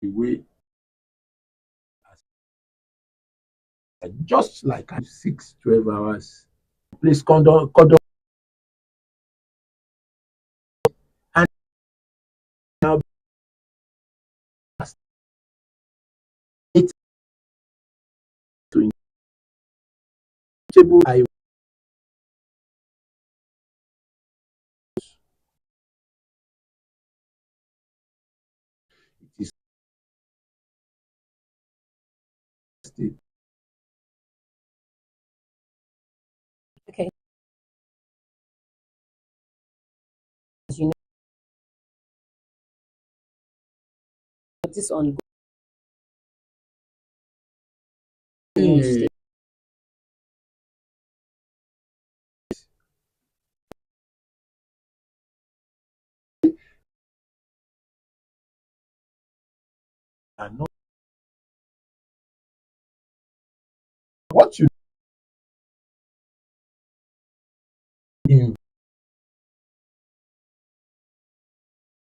away just like 6 12 hours. Please condom and now it's to table I it is still Okay, as you know, this on eh, and not what you in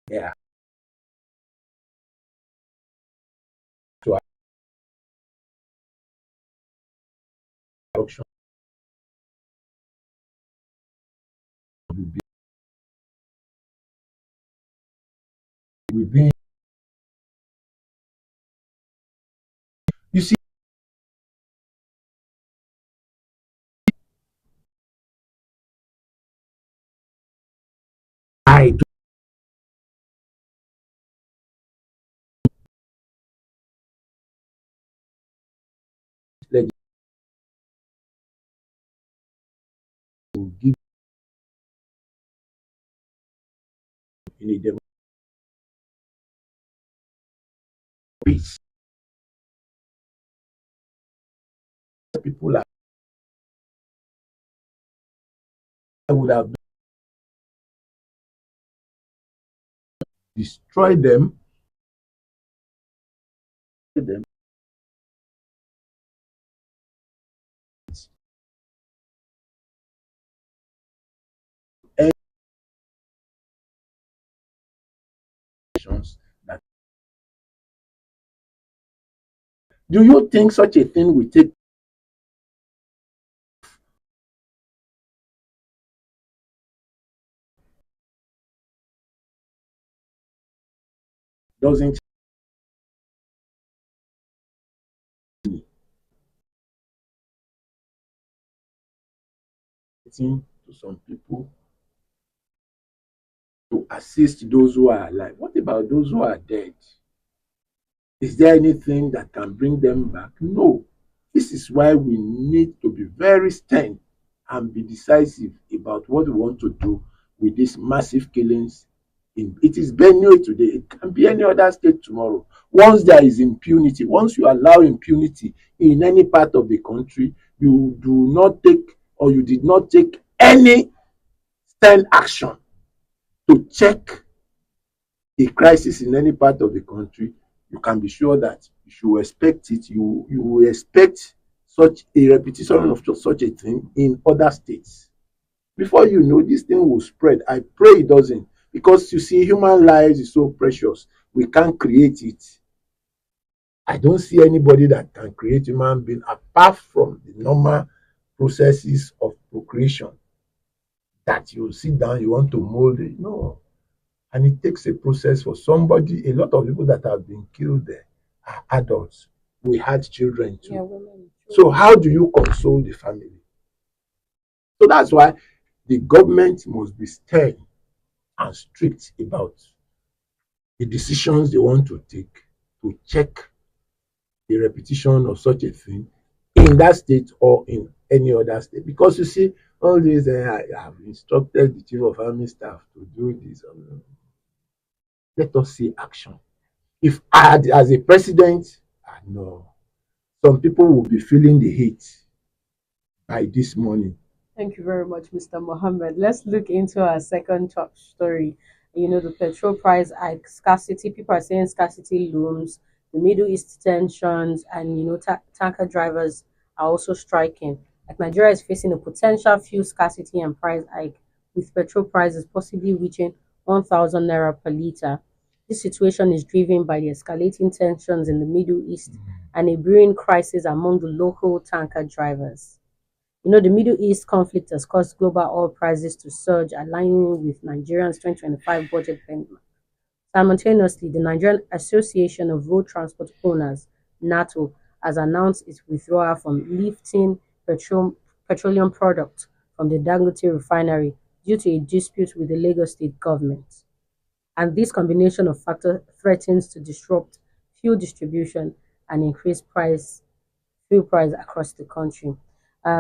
here to adoption will be within. You see, I do let you give in a democracy. People are, I would have destroyed them actions that do you think such a thing will take doesn't seem to some people to assist those who are alive? What about those who are dead? Is there anything that can bring them back? No. This is why we need to be very stern and be decisive about what we want to do with these massive killings. It is Benue today, it can be any other state tomorrow. Once there is impunity, once you allow impunity in any part of the country, you do not take or you did not take any stern action to check a crisis in any part of the country, you can be sure that you should expect it. You will expect such a repetition of such a thing in other states. Before you know, this thing will spread. I pray it doesn't, because you see, human lives is so precious. We can't create it. I don't see anybody that can create human being apart from the normal processes of procreation that you sit down, you want to mold it. No, and it takes a process for somebody. A lot of people that have been killed there are adults. We had children yeah, too. women. So how do you console the family? So that's why the government must be stern and strict about the decisions they want to take to check the repetition of such a thing in that state or in any other state. Because you see, all these I have instructed the chief of army staff to do this. Let us see action. If I had, as a president, no, some people will be feeling the heat by this morning. Thank you very much, Mr. Mohammed. Let's look into our second top story. You know, the petrol price hike, scarcity. People are saying scarcity looms. The Middle East tensions, and tanker drivers are also striking. Like Nigeria is facing a potential fuel scarcity and price hike, with petrol prices possibly reaching 1,000 naira per liter. This situation is driven by the escalating tensions in the Middle East and a brewing crisis among the local tanker drivers. The Middle East conflict has caused global oil prices to surge, aligning with Nigeria's 2025 budget benchmark. Simultaneously, the Nigerian Association of Road Transport Owners (NATO) has announced its withdrawal from lifting petroleum products from the Dangote refinery due to a dispute with the Lagos State government. And this combination of factors threatens to disrupt fuel distribution and increase fuel price across the country.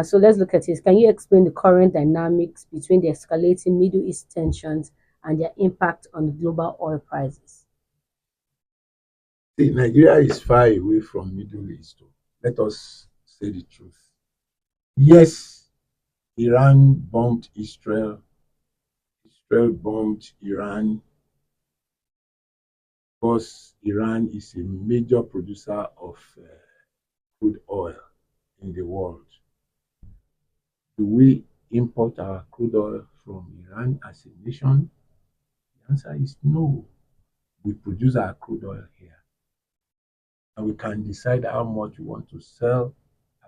So let's look at it. Can you explain the current dynamics between the escalating Middle East tensions and their impact on the global oil prices? See, Nigeria is far away from Middle East. Let us say the truth. Yes, Iran bombed Israel. Israel bombed Iran because Iran is a major producer of crude oil in the world. Do we import our crude oil from Iran as a nation? The answer is no. We produce our crude oil here. And we can decide how much we want to sell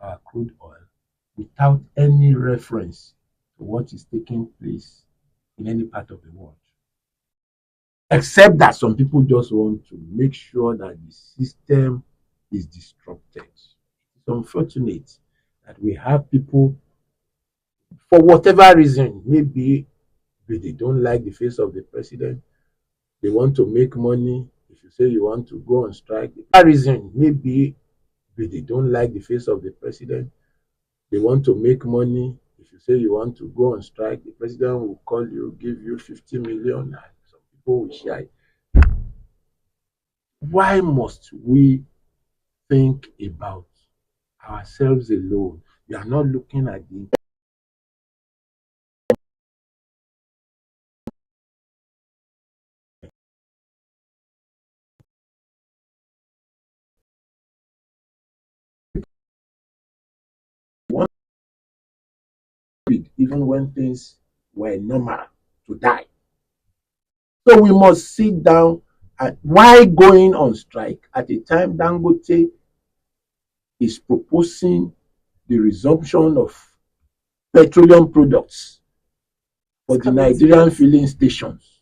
our crude oil without any reference to what is taking place in any part of the world. Except that some people just want to make sure that the system is disrupted. It's unfortunate that we have people, for whatever reason, maybe they don't like the face of the president, they want to make money. If you say you want to go on strike, that reason, maybe they don't like the face of the president, they want to make money. If you say you want to go on strike, the president will call you, give you 50 million, and some people will shy. Why must we think about ourselves alone? We are not looking at the one, even when things were normal, to die. So we must sit down. And why going on strike at a time Dangote is proposing the resumption of petroleum products for the Nigerian filling stations,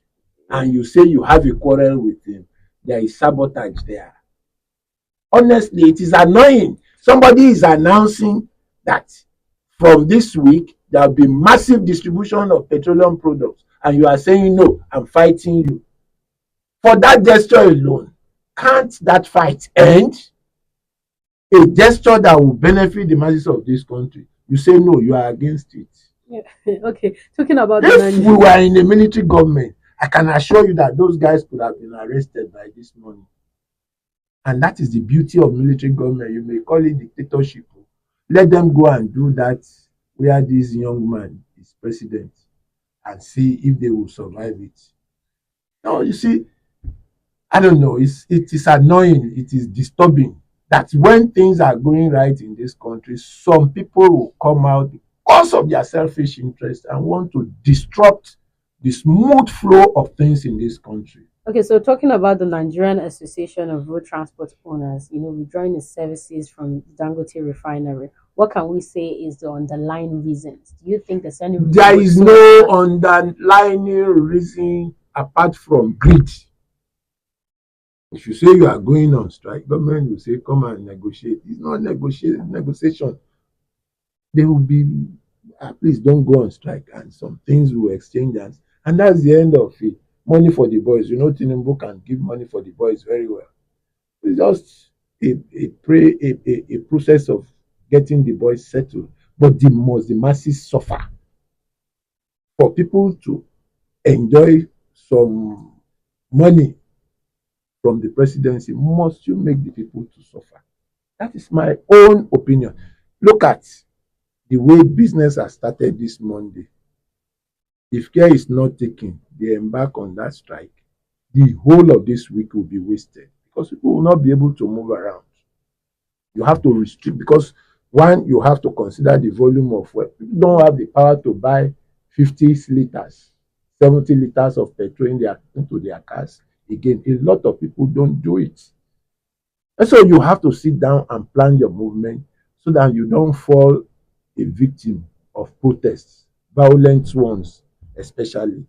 and you say you have a quarrel with him? There is sabotage there. Honestly, it is annoying. Somebody is announcing that from this week there will be massive distribution of petroleum products, and you are saying no, I'm fighting you. For that gesture alone, can't that fight end? A gesture that will benefit the masses of this country. You say no, you are against it. Yeah. Okay, talking about If we were in a military government, I can assure you that those guys could have been arrested by this morning. And that is the beauty of military government. You may call it dictatorship. Let them go and do that where this young man is president and see if they will survive it. No, you see, I don't know. It is annoying. It is disturbing that when things are going right in this country, some people will come out because of their selfish interest and want to disrupt the smooth flow of things in this country. Okay, so talking about the Nigerian Association of Road Transport Owners, withdrawing its services from Dangote refinery, what can we say is the underlying reasons? Do you think there's any reason? There is no underlying reason apart from greed. If you say you are going on strike, government will say, come and negotiate. It's not negotiation. They will be, please don't go on strike, and some things will exchange hands. And that's the end of it. Money for the boys. Tinubu can give money for the boys very well. It's just a process of getting the boys settled. But the masses suffer. For people to enjoy some money from the presidency, must you make the people to suffer? That is my own opinion. Look at the way business has started this Monday. If care is not taken, they embark on that strike, the whole of this week will be wasted because people will not be able to move around. You have to restrict, because one, you have to consider the volume of what people don't have the power to buy 50 liters, 70 liters of petrol into their cars. again. A lot of people don't do it. And so you have to sit down and plan your movement so that you don't fall a victim of protests, violent ones, especially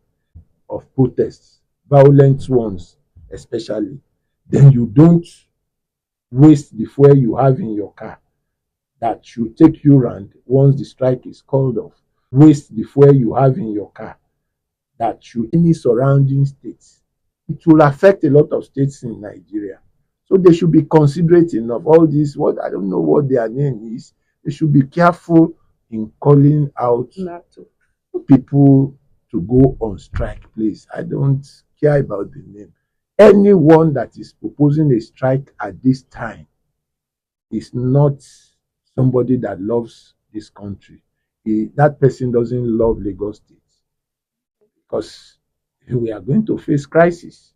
of protests, violent ones, especially. Then you don't waste the fuel you have in your car that should take you round once the strike is called off. Waste the fuel you have in your car that should any surrounding states. It will affect a lot of states in Nigeria. So they should be considerate enough. All this, what I don't know what their name is, they should be careful in calling out Not to. people to go on strike, please. I don't care about the name. Anyone that is proposing a strike at this time is not somebody that loves this country. That person doesn't love Lagos State because we are going to face crisis.